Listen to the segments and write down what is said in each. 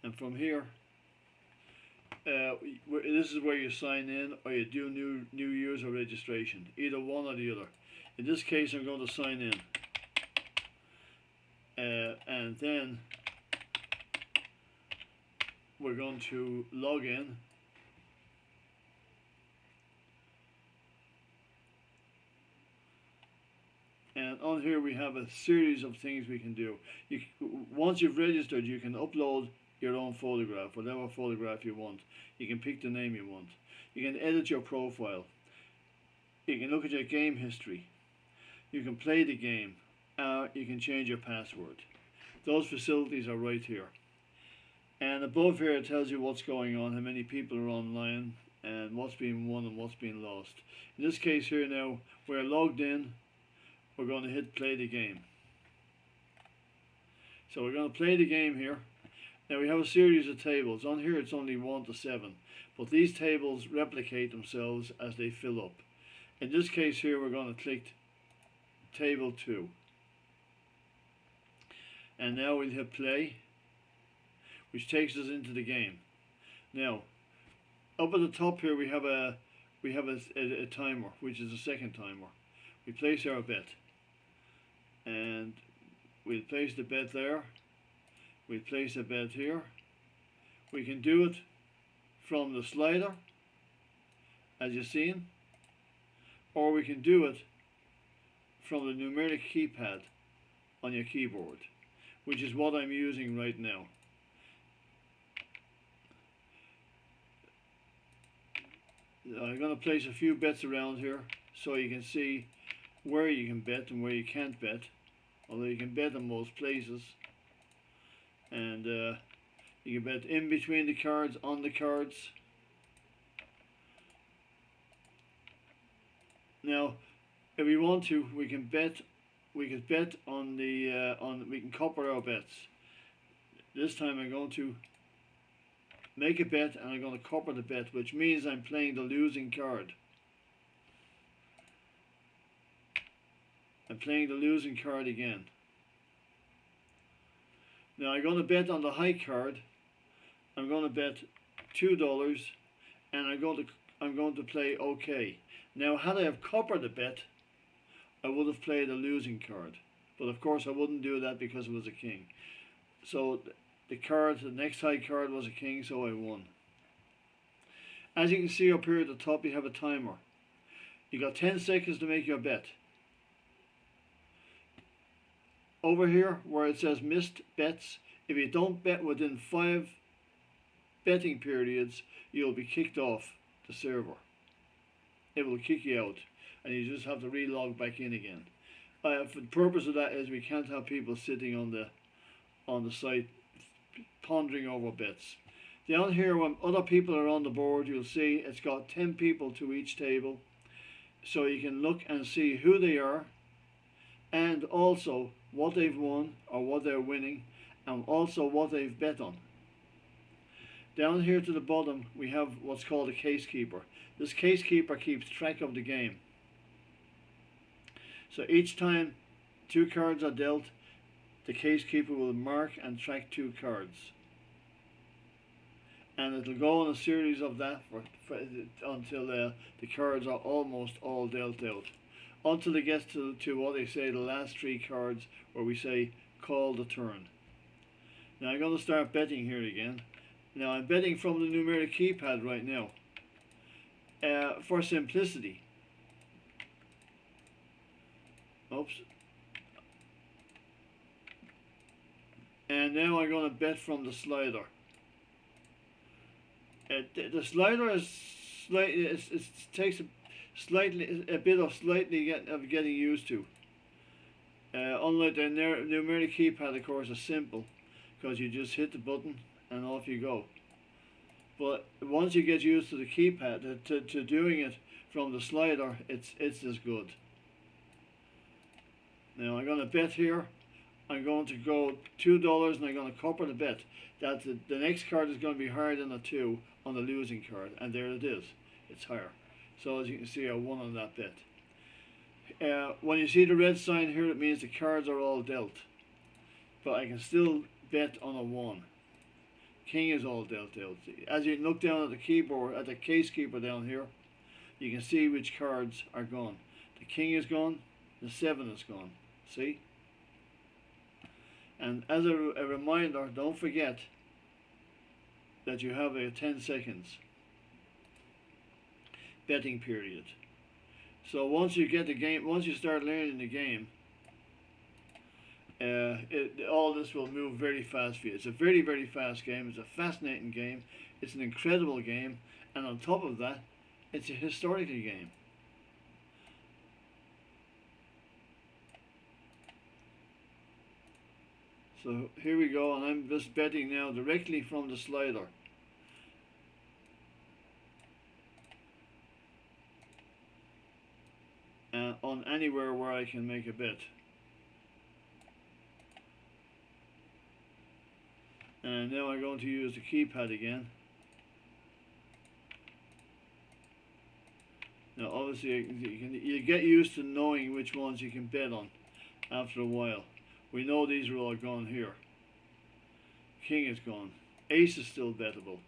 And from here, this is where you sign in or you do new user registration, either one or the other. In this case, I'm going to sign in, and then we're going to log in. And on here we have a series of things we can do. Once you've registered, you can upload your own photograph, whatever photograph you want. You can pick the name you want. You can edit your profile. You can look at your game history. You can play the game. You can change your password. Those facilities are right here. And above here it tells you what's going on, how many people are online, and what's being won and what's being lost. In this case here now, we're logged in. We're going to hit play the game. So we're going to play the game here. Now we have a series of tables. On here it's only 1 to 7, but these tables replicate themselves as they fill up. In this case here we're going to click table 2. And now we'll hit play, which takes us into the game. Now, up at the top here we have a timer, which is a second timer. We place our bet, and we'll place the bet there. We'll place a bet here. We can do it from the slider, as you've seen, or we can do it from the numeric keypad on your keyboard, which is what I'm using right now. I'm going to place a few bets around here so you can see where you can bet and where you can't bet, although you can bet in most places. And you can bet in between the cards, on the cards. Now, if we want to, we can bet. We can bet on the we can copper our bets. This time I'm going to make a bet and I'm going to copper the bet, which means I'm playing the losing card. I'm playing the losing card again. Now I'm going to bet on the high card. I'm going to bet $2, and I'm going to play OK. Now, had I have coppered the bet, I would have played a losing card, but of course I wouldn't do that because it was a king. So the next high card was a king, so I won. As you can see up here at the top, you have a timer. You got 10 seconds to make your bet. Over here where it says missed bets, if you don't bet within 5 betting periods, you'll be kicked off the server. It will kick you out and you just have to relog back in again. For the purpose of that is we can't have people sitting on the site pondering over bets. Down here, when other people are on the board, you'll see it's got 10 people to each table, so you can look and see who they are, and also what they've won or what they're winning, and also what they've bet on. Down here to the bottom we have what's called a case keeper. This case keeper keeps track of the game. So each time 2 cards are dealt, the case keeper will mark and track 2 cards. And it'll go on a series of that until the cards are almost all dealt out. Until it gets to what they say, the last 3 cards, where we say call the turn. Now I'm going to start betting here again. Now I'm betting from the numeric keypad right now, for simplicity. Oops. And now I'm going to bet from the slider. The slider is slightly, it takes a bit of getting used to. Unlike the numeric keypad, of course, is simple, because you just hit the button and off you go. But once you get used to the keypad, to doing it from the slider, it's as good. Now I'm going to bet here. I'm going to go $2 and I'm going to copper the bet that the next card is going to be higher than a 2 on the losing card, and there it is. It's higher. So as you can see, I won on that bet. When you see the red sign here, it means the cards are all dealt. But I can still bet on a 1. King is all dealt out. As you look down at the keyboard, at the case keeper down here, you can see which cards are gone. The king is gone, the 7 is gone. See? And as a reminder, don't forget that you have a 10 seconds betting period. So once you get the game, once you start learning the game, all this will move very fast for you. It's a very, very fast game. It's a fascinating game. It's an incredible game. And on top of that, it's a historical game. So here we go, and I'm just betting now directly from the slider. On anywhere where I can make a bet. And now I'm going to use the keypad again. Now obviously you get used to knowing which ones you can bet on after a while. We know these are all gone here. King is gone. Ace is still bettable.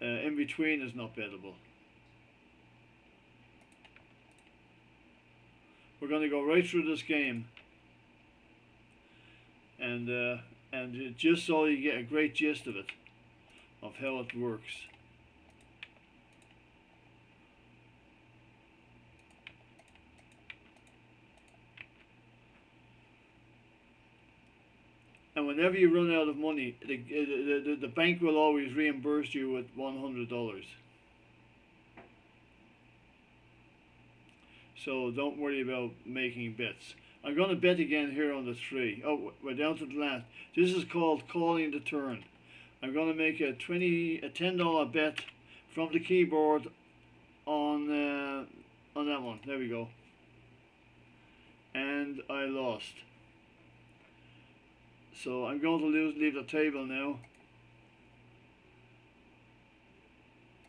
In between is not bettable. We're going to go right through this game, and just so you get a great gist of it, of how it works. And whenever you run out of money, the bank will always reimburse you with $100. So don't worry about making bets. I'm going to bet again here on the 3. Oh, we're down to the last. This is called calling the turn. I'm going to make a $10 bet from the keyboard on that one. There we go. And I lost. So I'm going to leave the table now.